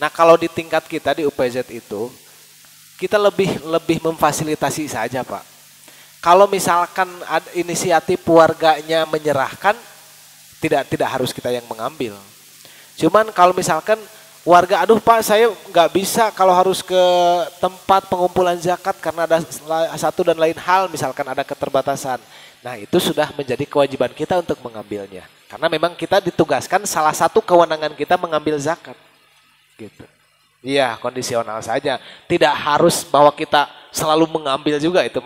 Nah kalau di tingkat kita di UPZ itu kita lebih memfasilitasi saja Pak. Kalau misalkan inisiatif warganya menyerahkan, tidak harus kita yang mengambil. Cuman kalau misalkan warga, aduh Pak saya nggak bisa kalau harus ke tempat pengumpulan zakat karena ada satu dan lain hal, misalkan ada keterbatasan. Nah itu sudah menjadi kewajiban kita untuk mengambilnya. Karena memang kita ditugaskan salah satu kewenangan kita mengambil zakat. Gitu. Iya, kondisional saja. Tidak harus bahwa kita selalu mengambil juga itu.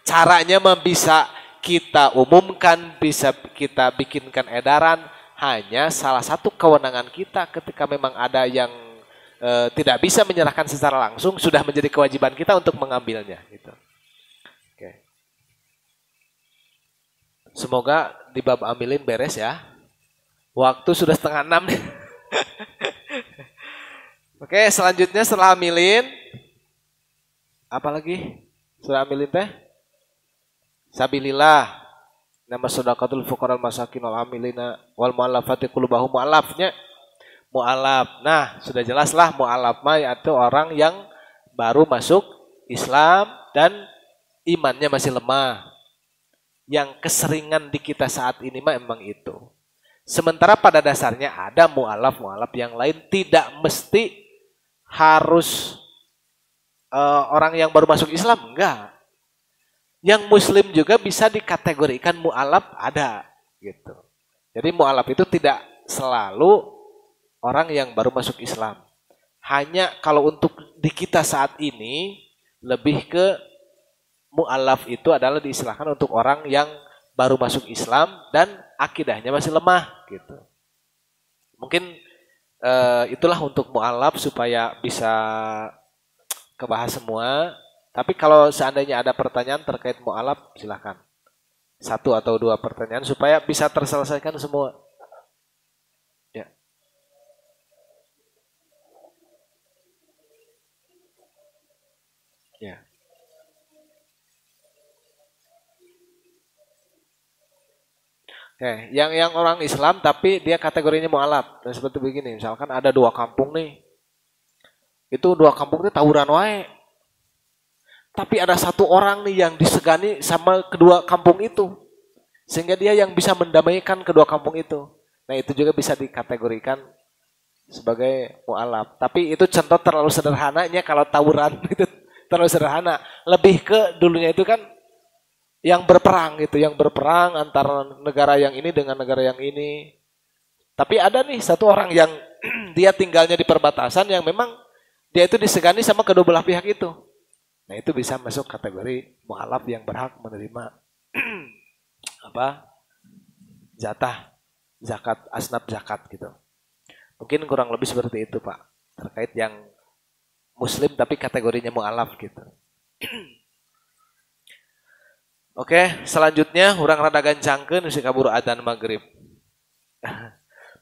Caranya mah bisa kita umumkan, bisa kita bikinkan edaran. Hanya salah satu kewenangan kita ketika memang ada yang tidak bisa menyerahkan secara langsung, sudah menjadi kewajiban kita untuk mengambilnya. Gitu. Oke. Semoga di bab amilin beres ya. Waktu sudah 5:30. Oke, selanjutnya setelah amilin, apa lagi? Setelah amilin teh? Sabilillah. Nama sedekatul fuqara masakin wal amilina wal mu'allafati qulubahum, mu'allafnya. Mu'allaf. Nah, sudah jelas lah mu'allaf mah itu orang yang baru masuk Islam dan imannya masih lemah. Yang keseringan di kita saat ini mah emang itu. Sementara pada dasarnya ada mu'allaf yang lain, tidak mesti harus orang yang baru masuk Islam, enggak. Yang muslim juga bisa dikategorikan mu'alaf, ada gitu. Jadi mu'alaf itu tidak selalu orang yang baru masuk Islam. Hanya kalau untuk di kita saat ini lebih ke mu'alaf itu adalah diistilahkan untuk orang yang baru masuk Islam dan akidahnya masih lemah gitu. Mungkin itulah untuk mu'alaf supaya bisa kebahas semua. Tapi kalau seandainya ada pertanyaan terkait mu'alaf, silahkan. 1 atau 2 pertanyaan supaya bisa terselesaikan semua. Ya. Ya. Oke, yang orang Islam tapi dia kategorinya mu'alaf. Dan seperti begini, misalkan ada 2 kampung nih. Itu 2 kampung itu tawuran wae. Tapi ada 1 orang nih yang disegani sama kedua kampung itu. Sehingga dia yang bisa mendamaikan kedua kampung itu. Nah itu juga bisa dikategorikan sebagai mu'alaf. Tapi itu contoh terlalu sederhananya kalau tawuran itu terlalu sederhana. Lebih ke dulunya itu kan yang berperang gitu, yang berperang antara negara yang ini dengan negara yang ini. Tapi ada nih 1 orang yang dia tinggalnya di perbatasan yang memang dia itu disegani sama kedua belah pihak itu. Nah itu bisa masuk kategori mu'alaf yang berhak menerima jatah zakat, asnaf zakat gitu. Mungkin kurang lebih seperti itu Pak, terkait yang muslim tapi kategorinya mu'alaf gitu. Oke, selanjutnya urang rada gancangkeun si kaburu adzan maghrib.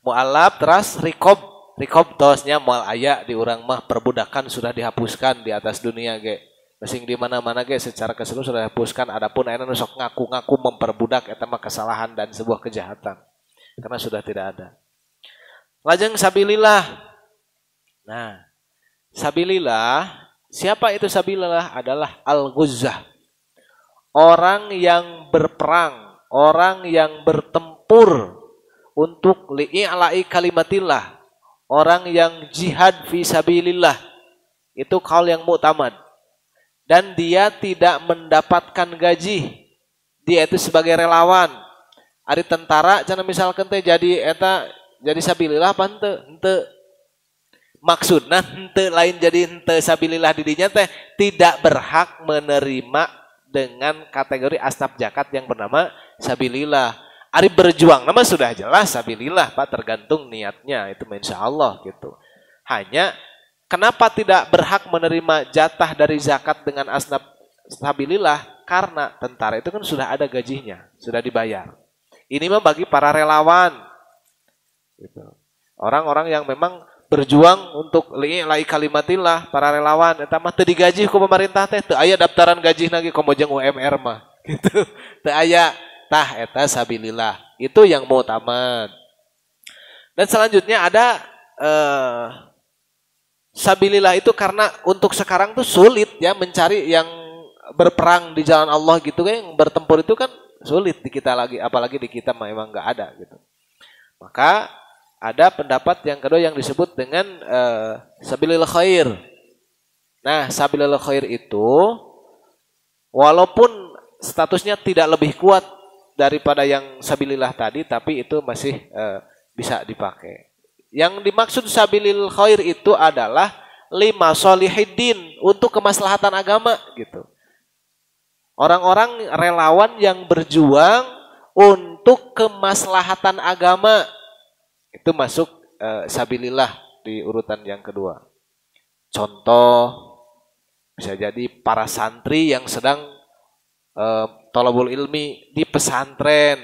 Mu'alaf terus rikob tosnya moal aya di urang mah, perbudakan sudah dihapuskan di atas dunia ge. Masing di mana-mana ge secara keseluruhan sudah dihapuskan. Adapun aya nu sok ngaku-ngaku memperbudak eta mah kesalahan dan sebuah kejahatan. Karena sudah tidak ada. Lajeng sabilillah. Nah, sabilillah, siapa itu sabilillah? Adalah al-ghuzzah. Orang yang berperang, orang yang bertempur untuk li'i'la'i kalimatillah, orang yang jihad fi sabilillah, itu kaul yang mu'tamad. Dan dia tidak mendapatkan gaji, dia itu sebagai relawan. Ari tentara, cenah misalkan teh jadi sabilillah apa henteu? Maksudna henteu lain jadi henteu sabilillah didinya teh tidak berhak menerima dengan kategori asnaf zakat yang bernama sabilillah. Ari berjuang nama sudah jelas sabilillah Pak, tergantung niatnya itu insyaallah gitu. Hanya kenapa tidak berhak menerima jatah dari zakat dengan asnaf sabilillah? Karena tentara itu kan sudah ada gajinya, sudah dibayar. Ini mah bagi para relawan gitu. Orang-orang yang memang berjuang untuk li'i'la'i kalimatillah, para relawan eta mah teu digaji ku pemerintah teh, teu aya daftaran gaji lagi komo jeung UMR mah gitu. Teu aya, tah eta sabilillah. Itu yang mu'tamad. Dan selanjutnya ada Sabilillah itu karena untuk sekarang tuh sulit ya mencari yang berperang di jalan Allah gitu kan, yang bertempur itu kan sulit di kita lagi, apalagi di kita memang nggak ada gitu. Maka ada pendapat yang kedua yang disebut dengan sabilil khair. Nah, sabilil khair itu walaupun statusnya tidak lebih kuat daripada yang sabilillah tadi, tapi itu masih bisa dipakai. Yang dimaksud sabilil khair itu adalah lima solihidin, untuk kemaslahatan agama gitu. Orang-orang relawan yang berjuang untuk kemaslahatan agama itu masuk sabilillah di urutan yang kedua. Contoh bisa jadi para santri yang sedang thalabul ilmi di pesantren.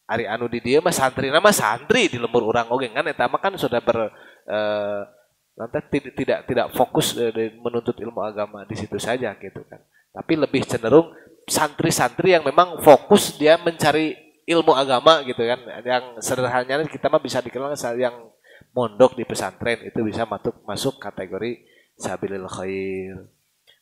Ari anu di dieu mah santri nama santri di lembur urang oge kan eta mah kan sudah nanti tidak fokus menuntut ilmu agama di situ saja gitu kan. Tapi lebih cenderung santri-santri yang memang fokus dia mencari ilmu agama gitu kan. Yang sederhananya kita mah bisa dikenal yang mondok di pesantren itu bisa masuk kategori sabilil khair.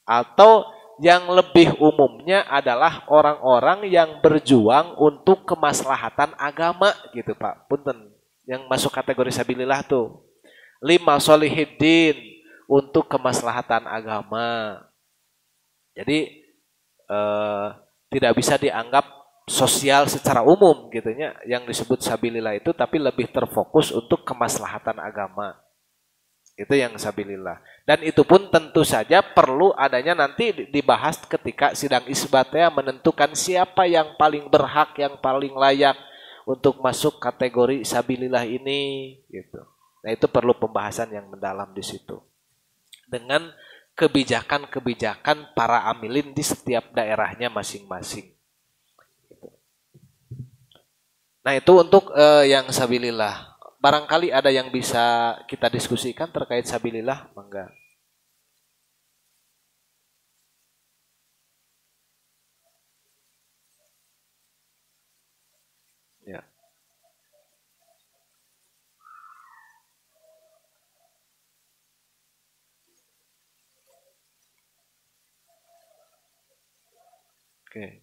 Atau yang lebih umumnya adalah orang-orang yang berjuang untuk kemaslahatan agama gitu Pak. Punten, yang masuk kategori sabilillah tuh. Lima solihidin, untuk kemaslahatan agama. Jadi tidak bisa dianggap sosial secara umum gitu nya yang disebut sabilillah itu, tapi lebih terfokus untuk kemaslahatan agama. Itu yang sabilillah. Dan itu pun tentu saja perlu adanya nanti dibahas ketika sidang isbat ya, menentukan siapa yang paling berhak, yang paling layak untuk masuk kategori sabilillah ini gitu. Nah, itu perlu pembahasan yang mendalam di situ. Dengan kebijakan-kebijakan para amilin di setiap daerahnya masing-masing. Nah, itu untuk yang sabilillah. Barangkali ada yang bisa kita diskusikan terkait sabilillah, mangga. Ya. Oke.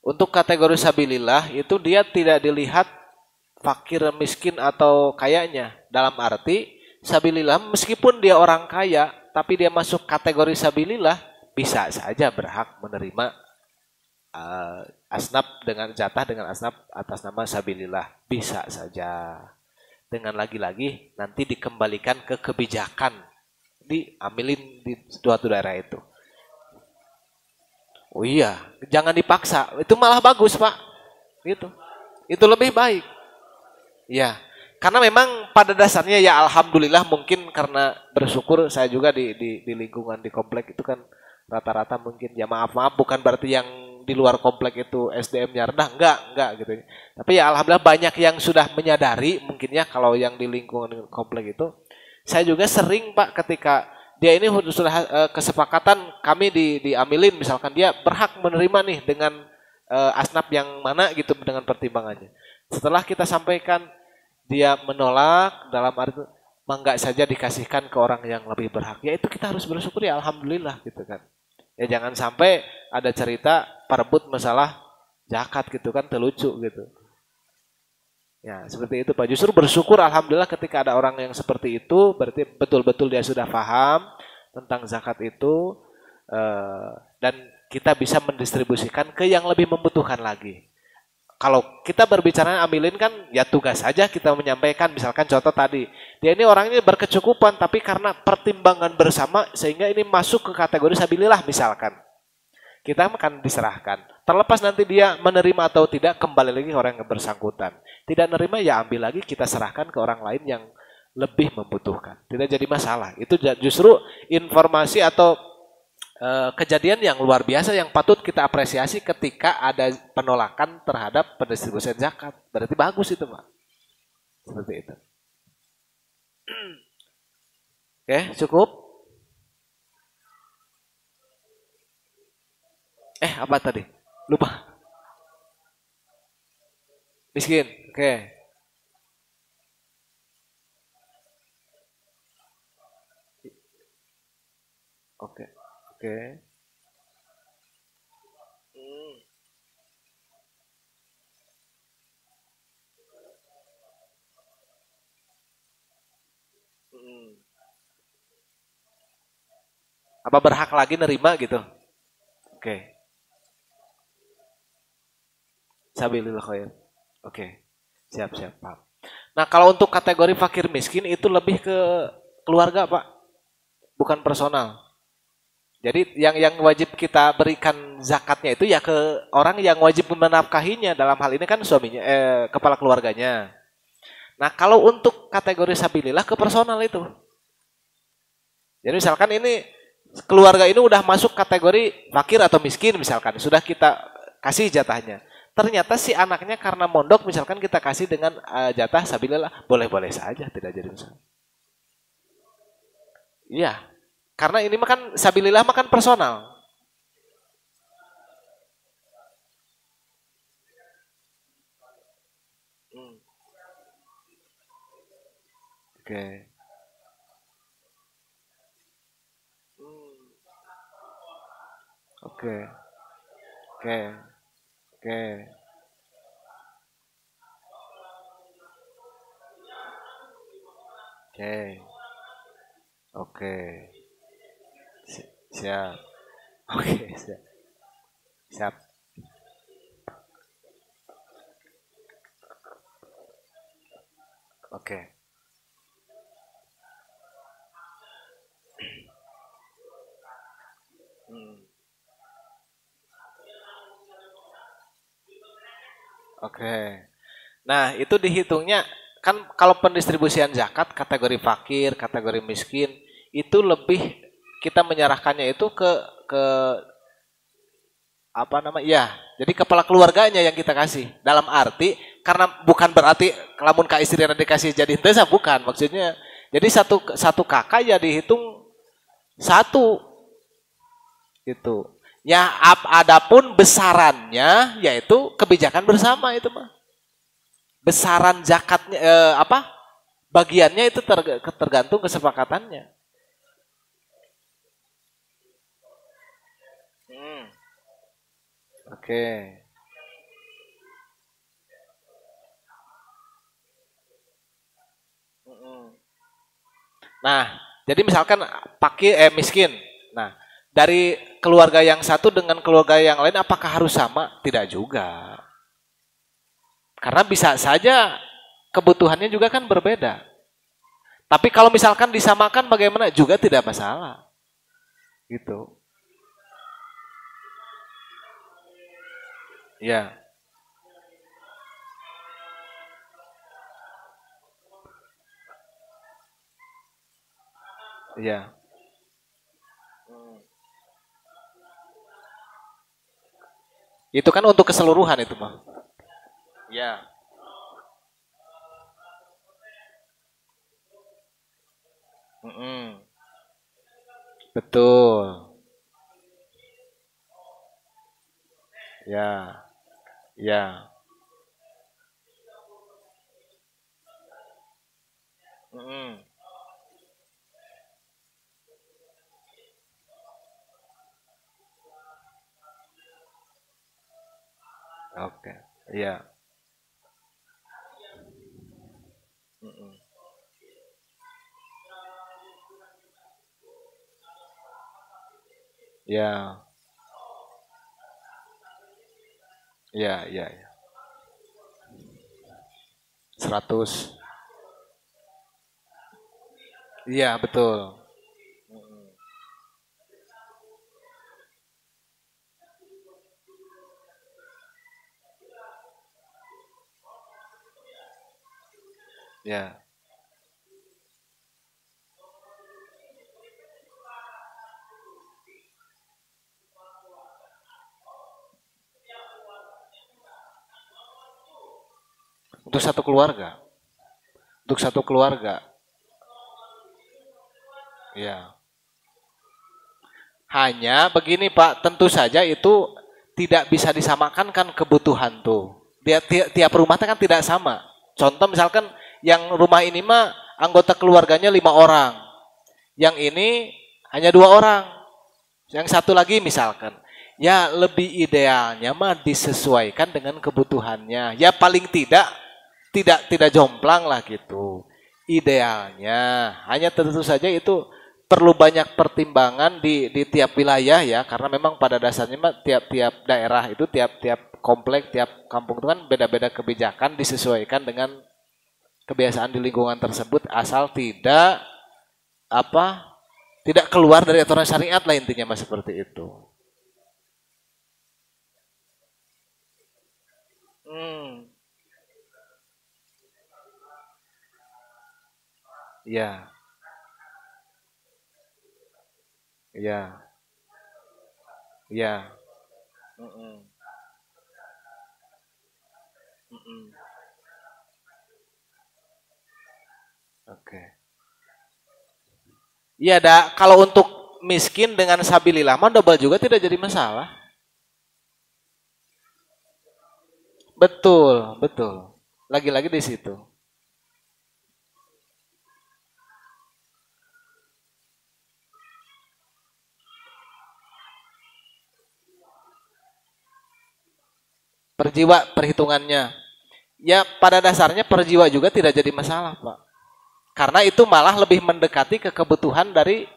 Untuk kategori sabilillah itu dia tidak dilihat fakir, miskin atau kayanya. Dalam arti sabilillah meskipun dia orang kaya tapi dia masuk kategori sabilillah bisa saja berhak menerima asnaf dengan jatah dengan asnaf atas nama sabilillah, bisa saja. Dengan lagi-lagi nanti dikembalikan ke kebijakan diambilin di suatu daerah itu. Oh iya, jangan dipaksa. Itu malah bagus, Pak. Gitu. Itu lebih baik. Ya, karena memang pada dasarnya ya alhamdulillah, mungkin karena bersyukur saya juga di lingkungan di komplek itu kan rata-rata mungkin ya maaf bukan berarti yang di luar komplek itu SDM-nya rendah, enggak gitu. Tapi ya alhamdulillah banyak yang sudah menyadari mungkin ya kalau yang di lingkungan komplek itu. Saya juga sering Pak ketika dia ini sudah kesepakatan kami diambilin, misalkan dia berhak menerima nih dengan asnaf yang mana gitu dengan pertimbangannya. Setelah kita sampaikan dia menolak dalam arti enggak saja dikasihkan ke orang yang lebih berhak. Ya itu kita harus bersyukur ya alhamdulillah gitu kan. Ya jangan sampai ada cerita perebut masalah zakat gitu kan, terlucu gitu. Ya, seperti itu Pak. Justru bersyukur alhamdulillah ketika ada orang yang seperti itu, berarti betul-betul dia sudah paham tentang zakat itu dan kita bisa mendistribusikan ke yang lebih membutuhkan lagi. Kalau kita berbicara ambilin kan ya tugas saja kita menyampaikan, misalkan contoh tadi, dia ini orangnya berkecukupan tapi karena pertimbangan bersama sehingga ini masuk ke kategori sabilillah misalkan. Kita akan diserahkan. Terlepas nanti dia menerima atau tidak, kembali lagi orang yang bersangkutan. Tidak menerima ya ambil lagi, kita serahkan ke orang lain yang lebih membutuhkan. Tidak jadi masalah. Itu justru informasi atau kejadian yang luar biasa yang patut kita apresiasi ketika ada penolakan terhadap pendistribusian zakat. Berarti bagus itu, Pak. Seperti itu. Oke, cukup? Apa tadi? Lupa. Miskin. Oke. Oke. Oke. Hmm. Hmm. Apa berhak lagi nerima gitu? Oke. Sabilillah khair. Oke. Siap, siap, Pak. Nah, kalau untuk kategori fakir miskin itu lebih ke keluarga, Pak. Bukan personal. Jadi yang wajib kita berikan zakatnya itu ya ke orang yang wajib menafkahinya. Dalam hal ini kan suaminya, kepala keluarganya. Nah, kalau untuk kategori sabilillah ke personal itu. Jadi misalkan ini keluarga ini udah masuk kategori fakir atau miskin misalkan, sudah kita kasih jatahnya. Ternyata si anaknya karena mondok misalkan kita kasih dengan jatah sabilillah, boleh-boleh saja, tidak jadi masalah. Iya, karena ini makan sabilillah makan personal. Hmm. Oke. Hmm. Oke. Oke. Oke. Oke. Oke. Siap. Oke, siap. Siap. Oke. Hmm. Oke. Nah, itu dihitungnya kan kalau pendistribusian zakat kategori fakir, kategori miskin itu lebih kita menyerahkannya itu ke apa namanya? Ya, jadi kepala keluarganya yang kita kasih. Dalam arti karena bukan berarti kelamun ka istri dikasih jadi henteu bukan maksudnya. Jadi satu satu kakak ya dihitung satu gitu. Ya, adapun besarannya yaitu kebijakan bersama itu mah. Besaran zakatnya apa? Bagiannya itu tergantung kesepakatannya. Hmm. Oke. Mm-mm. Nah, jadi misalkan miskin. Nah, dari keluarga yang satu dengan keluarga yang lain apakah harus sama? Tidak juga. Karena bisa saja kebutuhannya juga kan berbeda. Tapi kalau misalkan disamakan bagaimana juga tidak masalah. Gitu. Ya, ya. Itu kan untuk keseluruhan itu mah. Ya. Mm-mm. Betul. Ya, ya. Mm-mm. Oke. Ya. Mm-mm. Ya, ya, ya, ya. 100. Iya, betul. Mm-mm. Ya. Untuk satu keluarga. Untuk satu keluarga. Ya. Hanya begini Pak, tentu saja itu tidak bisa disamakan kan kebutuhan tuh. Tiap rumah kan tidak sama. Contoh misalkan yang rumah ini mah anggota keluarganya 5 orang. Yang ini hanya 2 orang. Yang satu lagi misalkan. Ya lebih idealnya mah disesuaikan dengan kebutuhannya. Ya paling tidak jomplang lah gitu. Idealnya hanya tentu saja itu perlu banyak pertimbangan di tiap wilayah ya, karena memang pada dasarnya mah tiap-tiap daerah itu tiap-tiap komplek, tiap kampung itu kan beda-beda kebijakan disesuaikan dengan kebiasaan di lingkungan tersebut asal tidak keluar dari aturan syariat lah intinya mas seperti itu. Ya, ya, ya. Mm-mm. Mm-mm. Oke. Iya, kalau untuk miskin dengan sabilillah mah double juga tidak jadi masalah. Betul, betul. Lagi-lagi di situ. Per jiwa perhitungannya. Ya pada dasarnya per jiwa juga tidak jadi masalah Pak. Karena itu malah lebih mendekati ke kebutuhan dari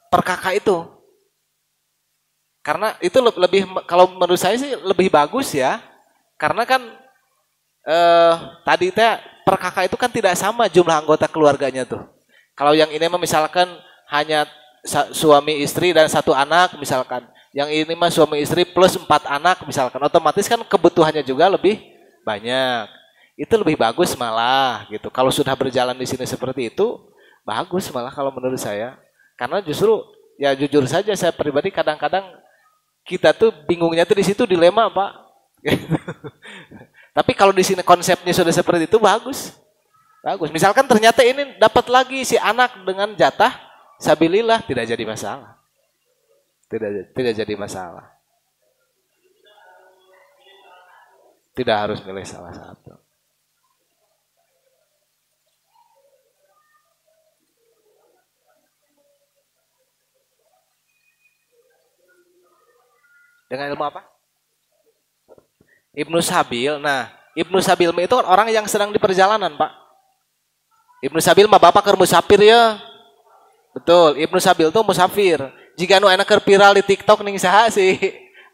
per kakak itu. Karena itu lebih, kalau menurut saya sih lebih bagus ya. Karena kan tadi teh per kakak itu kan tidak sama jumlah anggota keluarganya tuh. Kalau yang ini misalkan hanya suami istri dan 1 anak misalkan. Yang ini mah suami istri plus 4 anak misalkan. Otomatis kan kebutuhannya juga lebih banyak. Itu lebih bagus malah gitu. Kalau sudah berjalan di sini seperti itu, bagus malah kalau menurut saya. Karena justru ya jujur saja saya pribadi kadang-kadang kita tuh bingungnya tuh di situ dilema Pak. Tapi kalau di sini konsepnya sudah seperti itu bagus. Bagus. Misalkan ternyata ini dapat lagi si anak dengan jatah sabilillah tidak jadi masalah. Tidak jadi masalah. Tidak harus milih salah satu. Dengan ilmu apa? Ibnu Sabil. Nah, Ibnu Sabil itu orang yang sedang di perjalanan, Pak. Ibnu Sabil mah bapak keur musafir ya. Betul, Ibnu Sabil tuh musafir. Jika anu enak viral di TikTok nih saha sih.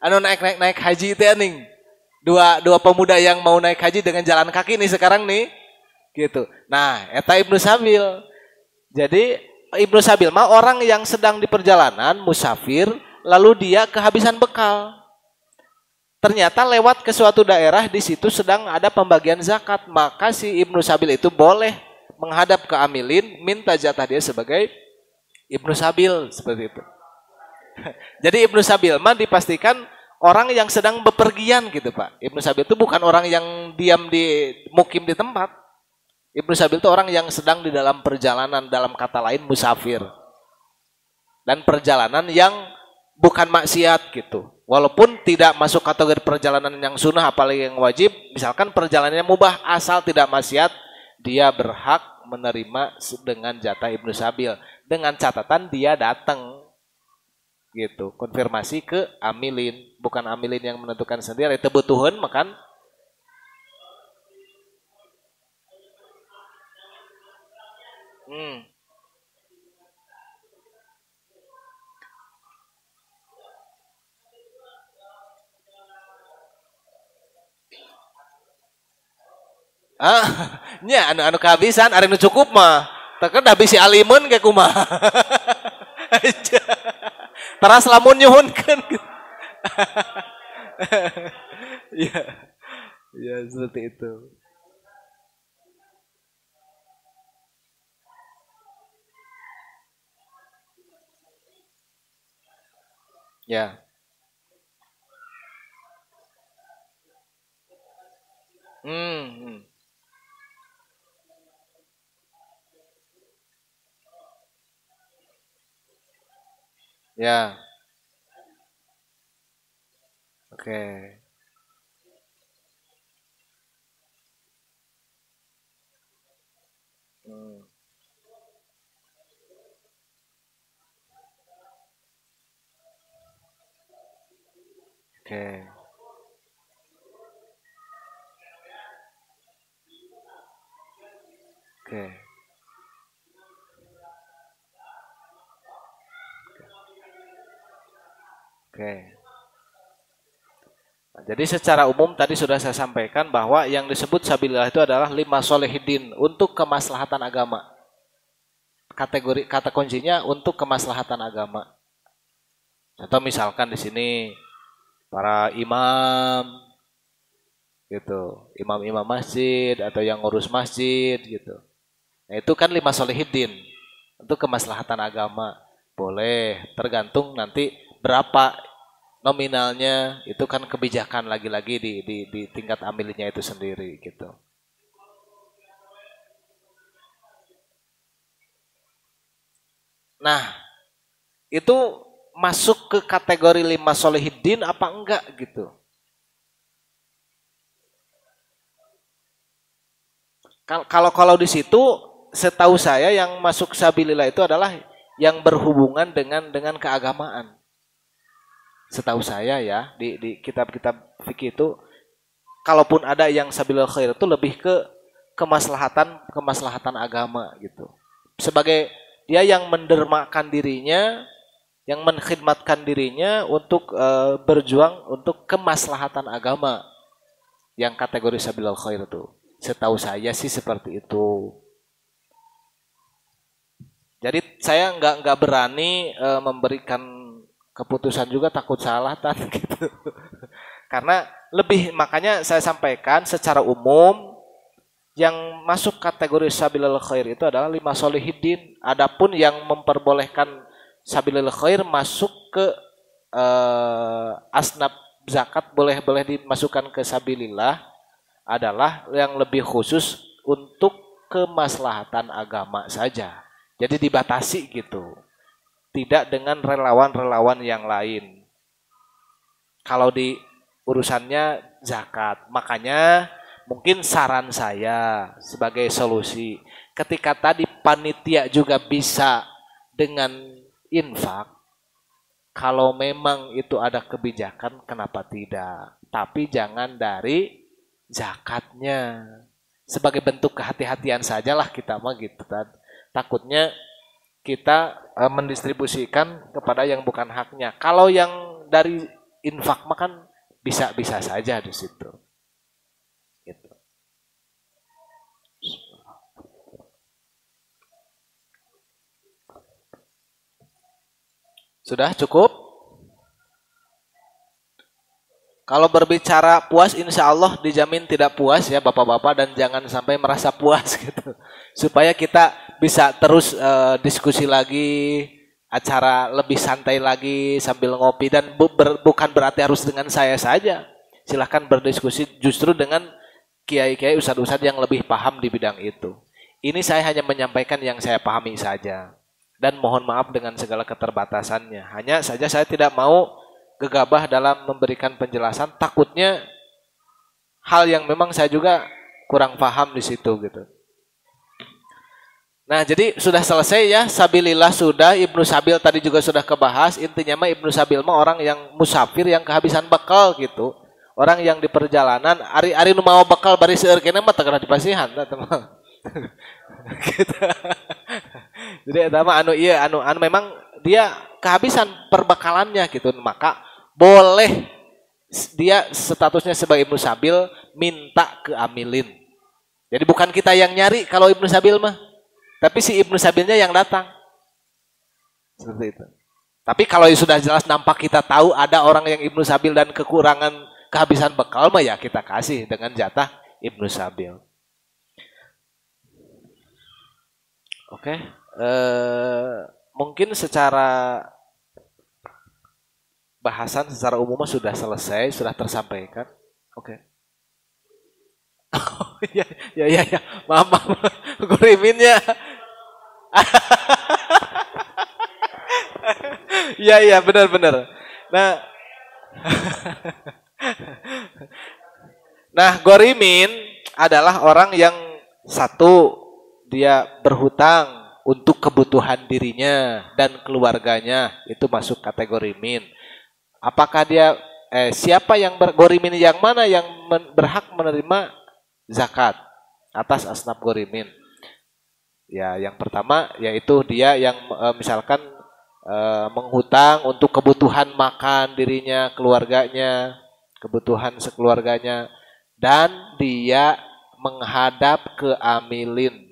Anu naik haji teh ning. Dua pemuda yang mau naik haji dengan jalan kaki nih sekarang nih. Gitu. Nah, eta Ibnu Sabil. Jadi Ibnu Sabil mah orang yang sedang di perjalanan musafir lalu dia kehabisan bekal. Ternyata lewat ke suatu daerah di situ sedang ada pembagian zakat, maka si Ibnu Sabil itu boleh menghadap ke amilin minta jatah dia sebagai Ibnu Sabil seperti itu. Jadi Ibnu Sabil mah dipastikan orang yang sedang bepergian gitu Pak. Ibnu Sabil itu bukan orang yang diam di mukim di tempat. Ibnu Sabil itu orang yang sedang di dalam perjalanan, dalam kata lain musafir. Dan perjalanan yang bukan maksiat gitu. Walaupun tidak masuk kategori perjalanan yang sunnah apalagi yang wajib, misalkan perjalanannya mubah asal tidak maksiat, dia berhak menerima dengan jatah Ibnu Sabil dengan catatan dia datang gitu, konfirmasi ke amilin, bukan amilin yang menentukan sendiri, itu butuhun makan. Hmm. Ah, nya anu kehabisan, ada nu cukup mah. Tekan habis si alimun kayak kumaha. Teras lamun nyuhunkeun. Iya, iya seperti itu. Ya. Hmm. Hmm. Ya, oke. Hmm, oke. Oke. Oke. Nah, jadi secara umum tadi sudah saya sampaikan bahwa yang disebut sabilillah itu adalah lima solehidin untuk kemaslahatan agama. Kategori kata kuncinya untuk kemaslahatan agama. Contoh misalkan di sini para imam gitu, imam-imam masjid atau yang ngurus masjid gitu. Nah, itu kan lima solehidin untuk kemaslahatan agama. Boleh, tergantung nanti berapa nominalnya, itu kan kebijakan lagi-lagi di tingkat amilnya itu sendiri gitu. Nah, itu masuk ke kategori lima solehidin apa enggak gitu. Kalau di situ setahu saya yang masuk sabilillah itu adalah yang berhubungan dengan keagamaan. Setahu saya ya di kitab-kitab fikih itu kalaupun ada yang sabilillah khair itu lebih ke kemaslahatan agama gitu. Sebagai dia yang mendermakan dirinya, yang mengkhidmatkan dirinya untuk berjuang untuk kemaslahatan agama yang kategori sabilillah khair itu. Setahu saya sih seperti itu. Jadi saya nggak berani memberikan keputusan juga takut salah tan gitu. Karena lebih makanya saya sampaikan secara umum yang masuk kategori sabilillah khair itu adalah lima solihidin. Adapun yang memperbolehkan sabilillah khair masuk ke asnaf zakat boleh dimasukkan ke sabilillah adalah yang lebih khusus untuk kemaslahatan agama saja. Jadi dibatasi gitu. Tidak dengan relawan-relawan yang lain. Kalau di urusannya zakat. Makanya mungkin saran saya sebagai solusi. Ketika tadi panitia juga bisa dengan infak. Kalau memang itu ada kebijakan, kenapa tidak? Tapi jangan dari zakatnya. Sebagai bentuk kehati-hatian sajalah kita mah gitu kan. Takutnya kita mendistribusikan kepada yang bukan haknya. Kalau yang dari infak mah kan bisa saja di situ. Gitu. Sudah cukup? Kalau berbicara puas, insya Allah dijamin tidak puas ya bapak-bapak dan jangan sampai merasa puas gitu. Supaya kita bisa terus diskusi lagi, acara lebih santai lagi sambil ngopi dan bukan berarti harus dengan saya saja. Silahkan berdiskusi justru dengan kiai-kiai ustadz-ustadz yang lebih paham di bidang itu. Ini saya hanya menyampaikan yang saya pahami saja. Dan mohon maaf dengan segala keterbatasannya. Hanya saja saya tidak mau gegabah dalam memberikan penjelasan, takutnya hal yang memang saya juga kurang paham di situ gitu. Nah, jadi sudah selesai ya, sabilillah sudah, Ibnu Sabil tadi juga sudah kebahas, intinya mah Ibnu Sabil mah orang yang musafir yang kehabisan bekal gitu. Orang yang di perjalanan ari-ari nu mau bekal bari seueur keneh mah teu dipasihan tah teman. Gitu. Jadi eta mah anu memang dia kehabisan perbekalannya gitu, maka boleh dia statusnya sebagai Ibnu Sabil minta ke amilin. Jadi bukan kita yang nyari kalau Ibnu Sabil mah, tapi si Ibnu Sabilnya yang datang. Seperti itu. Tapi kalau sudah jelas nampak kita tahu ada orang yang Ibnu Sabil dan kekurangan kehabisan bekal mah ya kita kasih dengan jatah Ibnu Sabil. Oke. Mungkin secara bahasan secara umum sudah selesai, sudah tersampaikan. Oke. Oh, ya. Maaf. Guriminnya. Iya iya benar-benar. Nah, nah gorimin adalah orang yang satu dia berhutang untuk kebutuhan dirinya dan keluarganya, itu masuk kategori min. Apakah dia siapa yang gorimin yang mana yang berhak menerima zakat atas asnaf gorimin? Ya, yang pertama yaitu dia yang misalkan menghutang untuk kebutuhan makan dirinya, keluarganya, kebutuhan sekeluarganya, dan dia menghadap ke amilin.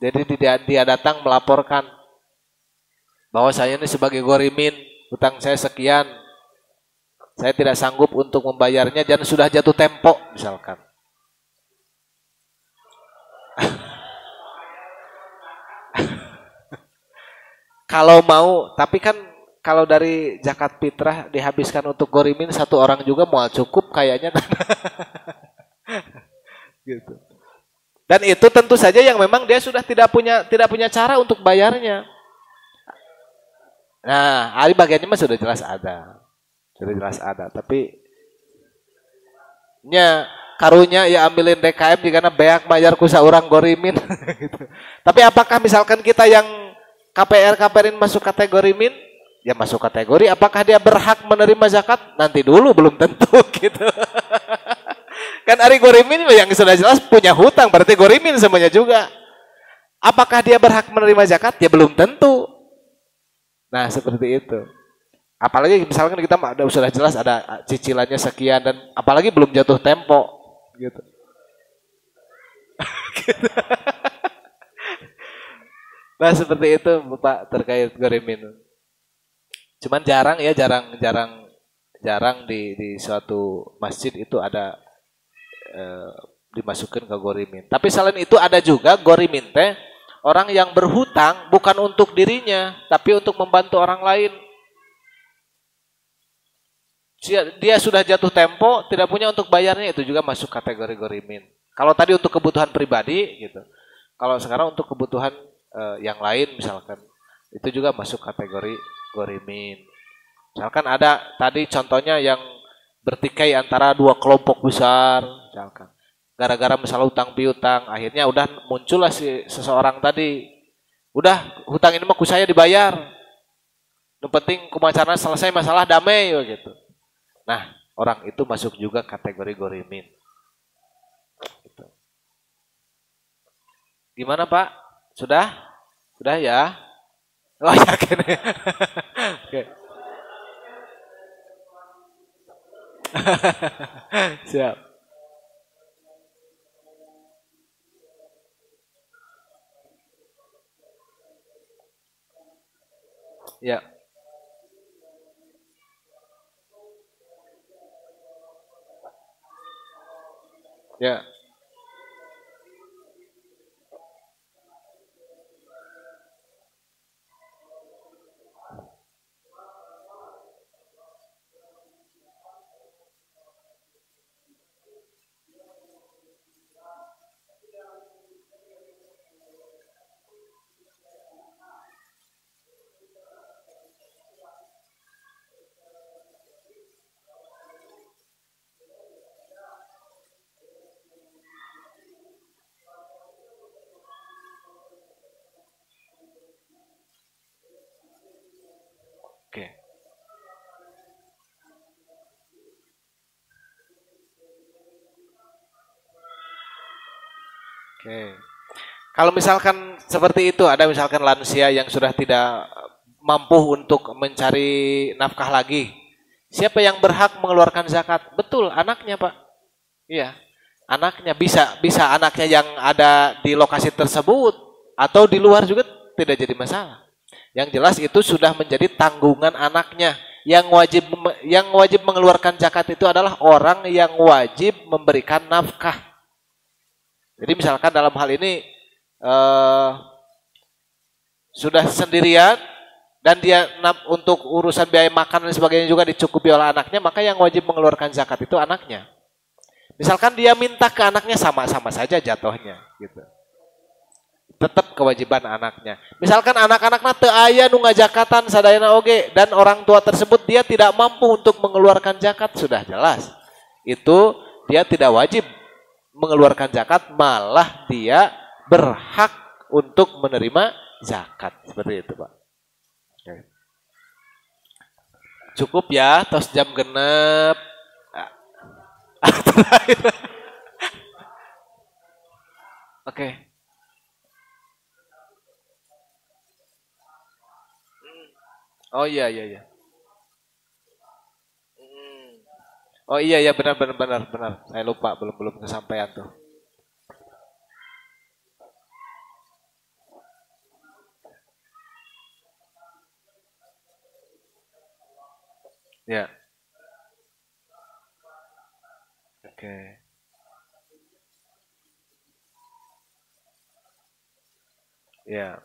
Jadi dia datang melaporkan bahwa saya ini sebagai gorimin, hutang saya sekian, saya tidak sanggup untuk membayarnya dan sudah jatuh tempo misalkan. Kalau mau, tapi kan kalau dari zakat fitrah dihabiskan untuk gorimin satu orang juga mau cukup kayaknya. Gitu. Dan itu tentu saja yang memang dia sudah tidak punya cara untuk bayarnya. Nah, ali bagiannya mah sudah jelas ada. Sudah jelas ada, tapi nya karunya ya ambilin DKM jika beak bayar ku saurang gorimin gitu. Tapi apakah misalkan kita yang KPR-KPRin masuk kategori min? Ya masuk kategori. Apakah dia berhak menerima zakat? Nanti dulu, belum tentu gitu. Kan ari gorimin yang sudah jelas punya hutang, berarti gorimin semuanya juga. Apakah dia berhak menerima zakat? Ya belum tentu. Nah seperti itu. Apalagi misalkan kita sudah jelas ada cicilannya sekian dan apalagi belum jatuh tempo gitu. Gitu. Nah seperti itu Bapak terkait gorimin. Cuman jarang ya, jarang di suatu masjid itu ada dimasukin ke gorimin. Tapi selain itu ada juga gorimin teh orang yang berhutang bukan untuk dirinya, tapi untuk membantu orang lain. Dia sudah jatuh tempo, tidak punya untuk bayarnya, itu juga masuk kategori gorimin. Kalau tadi untuk kebutuhan pribadi gitu. Kalau sekarang untuk kebutuhan yang lain misalkan itu juga masuk kategori gorimin. Misalkan ada tadi contohnya yang bertikai antara dua kelompok besar misalkan. Gara-gara misalnya utang piutang, akhirnya udah muncullah si seseorang tadi. Udah hutang ini mah ku saya dibayar. Yang penting kumacarna selesai masalah damai gitu. Nah, orang itu masuk juga kategori gorimin. Gitu. Gimana Pak? Sudah? Sudah ya? Oh yakin ya? Oke. Siap. Ya. Ya. Oke. Oke. Kalau misalkan seperti itu, ada misalkan lansia yang sudah tidak mampu untuk mencari nafkah lagi. Siapa yang berhak mengeluarkan zakat? Betul, anaknya Pak. Iya, anaknya bisa anaknya yang ada di lokasi tersebut atau di luar juga tidak jadi masalah. Yang jelas itu sudah menjadi tanggungan anaknya. Yang wajib mengeluarkan zakat itu adalah orang yang wajib memberikan nafkah. Jadi misalkan dalam hal ini sudah sendirian dan dia untuk urusan biaya makan dan sebagainya juga dicukupi oleh anaknya, maka yang wajib mengeluarkan zakat itu anaknya. Misalkan dia minta ke anaknya sama-sama saja jatuhnya gitu. tetap kewajiban anaknya. Misalkan anak-anakna teu aya nu ngajakatan sadayana oge dan orang tua tersebut dia tidak mampu untuk mengeluarkan zakat, sudah jelas. Itu dia tidak wajib mengeluarkan zakat, malah dia berhak untuk menerima zakat. Seperti itu, Pak. Cukup ya, tos jam genep. Oke. Oh iya iya iya. Oh iya iya benar benar benar benar. Saya lupa belum belum kesampaian tuh. Ya. Oke. Ya.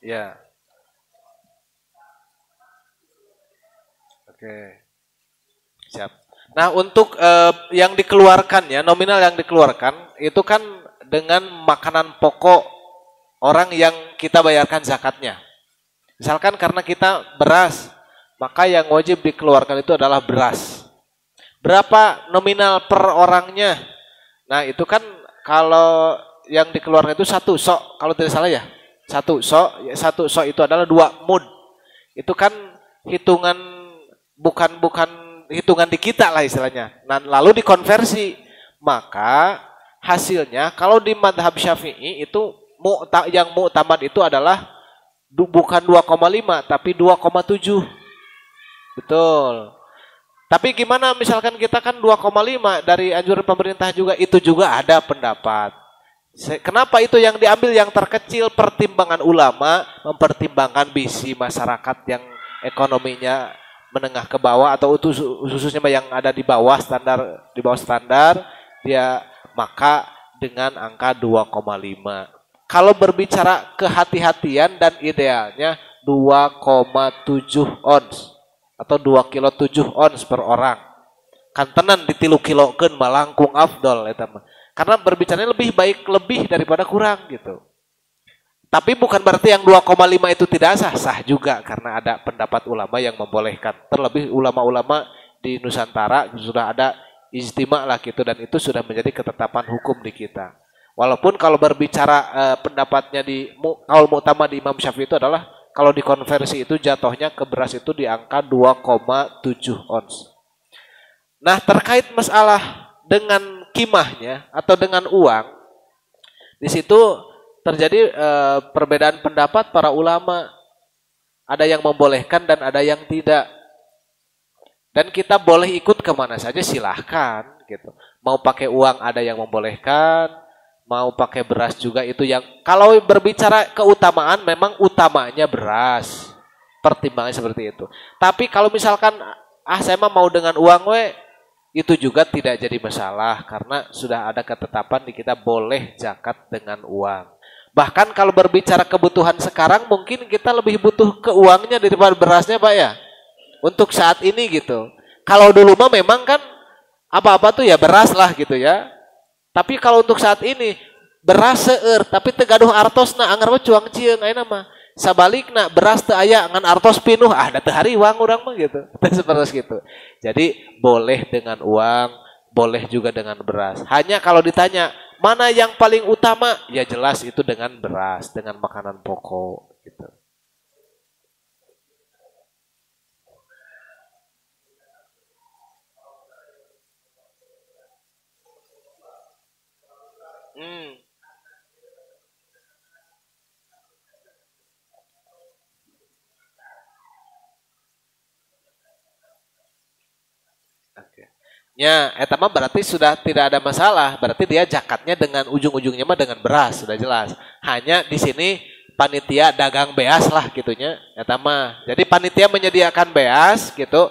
Ya. Oke. Siap. Nah, untuk yang dikeluarkan ya, nominal yang dikeluarkan itu kan dengan makanan pokok orang yang kita bayarkan zakatnya. Misalkan karena kita beras, maka yang wajib dikeluarkan itu adalah beras. Berapa nominal per orangnya? Nah, itu kan kalau yang dikeluarkan itu satu sok, kalau tidak salah ya. Satu sok itu adalah 2 mud. Itu kan hitungan bukan hitungan di kita lah istilahnya. Nah, lalu dikonversi. Maka hasilnya kalau di madhab Syafi'i itu yang mu'tamad itu adalah bukan 2,5 tapi 2,7. Betul. Tapi gimana misalkan kita kan 2,5 dari anjuran pemerintah juga, itu juga ada pendapat. Kenapa itu yang diambil yang terkecil? Pertimbangan ulama mempertimbangkan bisi masyarakat yang ekonominya menengah ke bawah atau khususnya yang ada di bawah standar dia maka dengan angka 2,5. Kalau berbicara kehati-hatian dan idealnya 2,7 ons atau 2 kilo 7 ons per orang. Kan tenan ditilu kilokeun malangkung afdol eta mah. Karena berbicaranya lebih baik lebih daripada kurang gitu. Tapi bukan berarti yang 2,5 itu tidak sah, sah juga karena ada pendapat ulama yang membolehkan. Terlebih ulama-ulama di Nusantara sudah ada ijtima lah gitu dan itu sudah menjadi ketetapan hukum di kita. Walaupun kalau berbicara pendapatnya di qaul mu'tamad di Imam Syafi'i itu adalah kalau dikonversi itu jatuhnya ke beras itu di angka 2,7 ons. Nah, terkait masalah dengan kimahnya atau dengan uang, di situ terjadi perbedaan pendapat para ulama. Ada yang membolehkan dan ada yang tidak. Dan kita boleh ikut kemana saja silahkan gitu. Mau pakai uang ada yang membolehkan, mau pakai beras juga itu yang kalau berbicara keutamaan memang utamanya beras. Pertimbangannya seperti itu. Tapi kalau misalkan saya mah mau dengan uang itu juga tidak jadi masalah karena sudah ada ketetapan di kita boleh zakat dengan uang. Bahkan kalau berbicara kebutuhan sekarang mungkin kita lebih butuh ke uangnya daripada berasnya, Pak ya. Untuk saat ini gitu. Kalau dulu mah memang kan apa-apa tuh ya beras lah gitu ya. Tapi kalau untuk saat ini beras seueur tapi teu gaduh artosna anggar mah cuang cieung ayeuna mah. Sabalikna beras teu aya ngan artos pinuh da teu hari uang urang mah gitu. Seperti gitu. Jadi boleh dengan uang, boleh juga dengan beras. Hanya kalau ditanya mana yang paling utama? Ya jelas itu dengan beras, dengan makanan pokok gitu. Oke. Ya, eta mah berarti sudah tidak ada masalah. Berarti dia zakatnya dengan ujung-ujungnya mah dengan beras, sudah jelas. Hanya di sini panitia dagang beas lah gitunya, eta mah. Jadi panitia menyediakan beas gitu.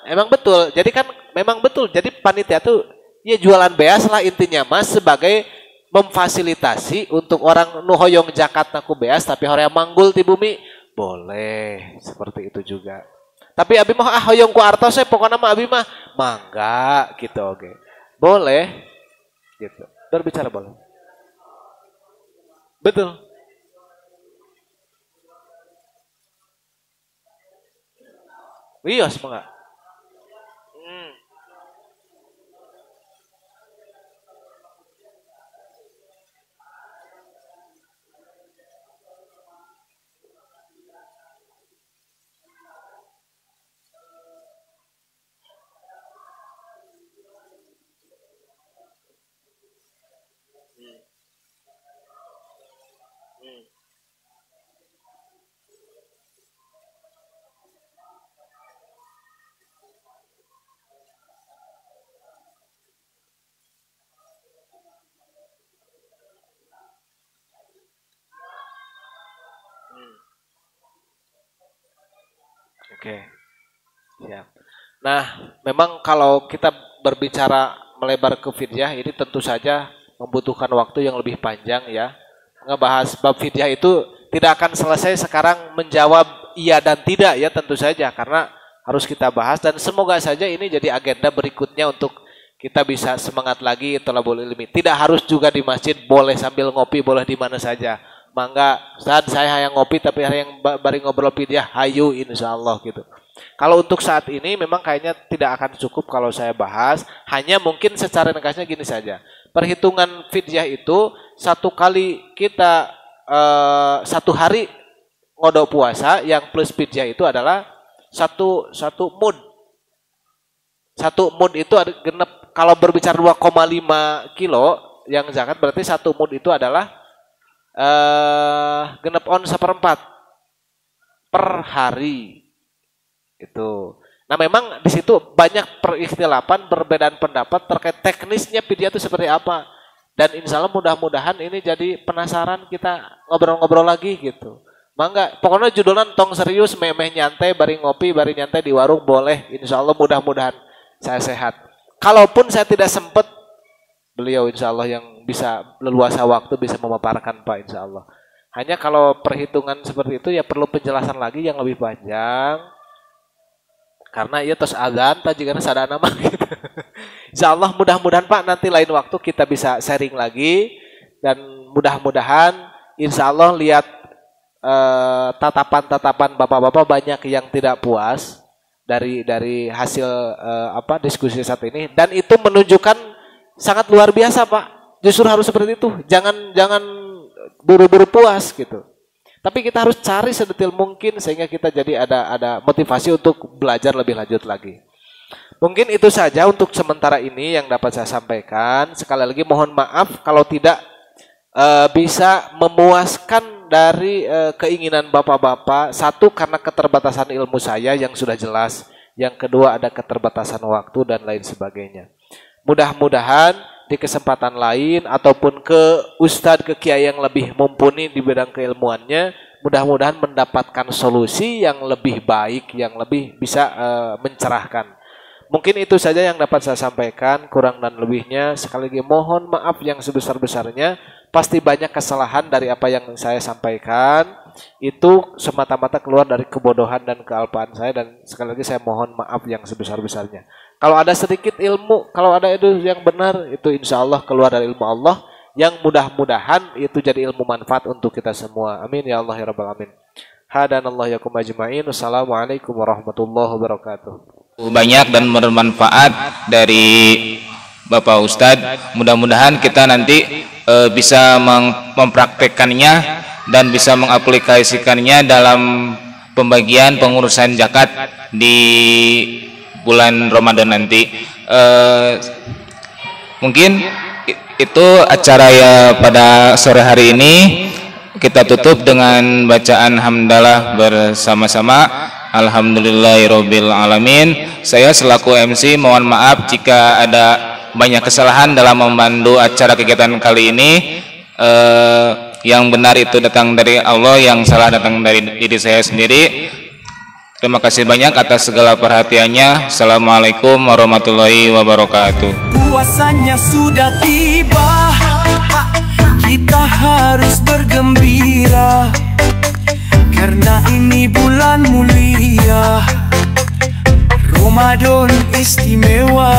Emang betul. Jadi kan memang betul. Jadi panitia tuh ya jualan beas lah intinya mas sebagai memfasilitasi untuk orang nu hoyong zakat naku beas tapi hoream manggul ti bumi boleh seperti itu juga. Tapi abi mah hoyong ku artos pokoknya mah abi mah mangga gitu oke. Boleh gitu. Berbicara boleh. Betul. Iya semangat. Oke, siap. Nah, memang kalau kita berbicara melebar ke fidyah ini tentu saja membutuhkan waktu yang lebih panjang ya. Ngebahas bab fidyah itu tidak akan selesai sekarang menjawab iya dan tidak ya tentu saja karena harus kita bahas dan semoga saja ini jadi agenda berikutnya untuk kita bisa semangat lagi thalabul ilmi. Tidak harus juga di masjid, boleh sambil ngopi, boleh di mana saja. Mangga, saat saya yang ngopi tapi yang bari ngobrol fidyah, hayu insyaallah gitu. Kalau untuk saat ini memang kayaknya tidak akan cukup kalau saya bahas, hanya mungkin secara ringkasnya gini saja. Perhitungan fidyah itu satu kali kita satu hari ngodok puasa yang plus fidyah itu adalah satu mud. Satu mud itu ada genep kalau berbicara 2,5 kilo yang zakat berarti satu mud itu adalah genep on 1/4 per hari itu. Nah memang di situ banyak perikhtilafan, perbedaan pendapat terkait teknisnya fidyah itu seperti apa. Dan insya Allah mudah-mudahan ini jadi penasaran kita ngobrol-ngobrol lagi gitu. Mangga, pokoknya judulnya tong serius, memeh nyantai, bari ngopi, bari nyantai di warung boleh. Insya Allah mudah-mudahan saya sehat. Kalaupun saya tidak sempat, beliau insya Allah yang bisa leluasa waktu bisa memaparkan Pak insya Allah. Hanya kalau perhitungan seperti itu ya perlu penjelasan lagi yang lebih panjang. Karena ya terus azan tadi karena sadana mah gitu. Insya Allah mudah-mudahan Pak nanti lain waktu kita bisa sharing lagi dan mudah-mudahan insya Allah lihat tatapan-tatapan bapak-bapak banyak yang tidak puas dari hasil diskusi saat ini dan itu menunjukkan sangat luar biasa Pak. Justru harus seperti itu. Jangan buru-buru puas gitu. Tapi kita harus cari sedetil mungkin sehingga kita jadi ada motivasi untuk belajar lebih lanjut lagi. Mungkin itu saja untuk sementara ini yang dapat saya sampaikan. Sekali lagi mohon maaf kalau tidak bisa memuaskan dari keinginan bapak-bapak. Satu karena keterbatasan ilmu saya yang sudah jelas. Yang kedua ada keterbatasan waktu dan lain sebagainya. Mudah-mudahan di kesempatan lain ataupun ke ustadz, ke kiai yang lebih mumpuni di bidang keilmuannya, mudah-mudahan mendapatkan solusi yang lebih baik, yang lebih bisa mencerahkan. Mungkin itu saja yang dapat saya sampaikan, kurang dan lebihnya sekali lagi mohon maaf yang sebesar-besarnya. Pasti banyak kesalahan dari apa yang saya sampaikan, itu semata-mata keluar dari kebodohan dan kealpaan saya dan sekali lagi saya mohon maaf yang sebesar-besarnya. Kalau ada sedikit ilmu, kalau ada itu yang benar, itu insya Allah keluar dari ilmu Allah yang mudah-mudahan itu jadi ilmu manfaat untuk kita semua. Amin ya Allah ya Rabbal Alamin. Hadanallahu yakum ajma'in. Wassalamualaikum warahmatullahi wabarakatuh. Banyak dan bermanfaat dari Bapak Ustadz. Mudah-mudahan kita nanti bisa mempraktekkannya dan bisa mengaplikasikannya dalam pembagian pengurusan zakat di bulan Ramadan nanti. Mungkin itu acara ya pada sore hari ini. Kita tutup dengan bacaan hamdalah bersama-sama. Alhamdulillahirabbil alamin. Saya selaku MC mohon maaf jika ada banyak kesalahan dalam memandu acara kegiatan kali ini. Yang benar itu datang dari Allah, yang salah datang dari diri saya sendiri. Terima kasih banyak atas segala perhatiannya. Assalamualaikum warahmatullahi wabarakatuh. Puasanya sudah tiba, kita harus bergembira karena ini bulan mulia, Ramadan istimewa.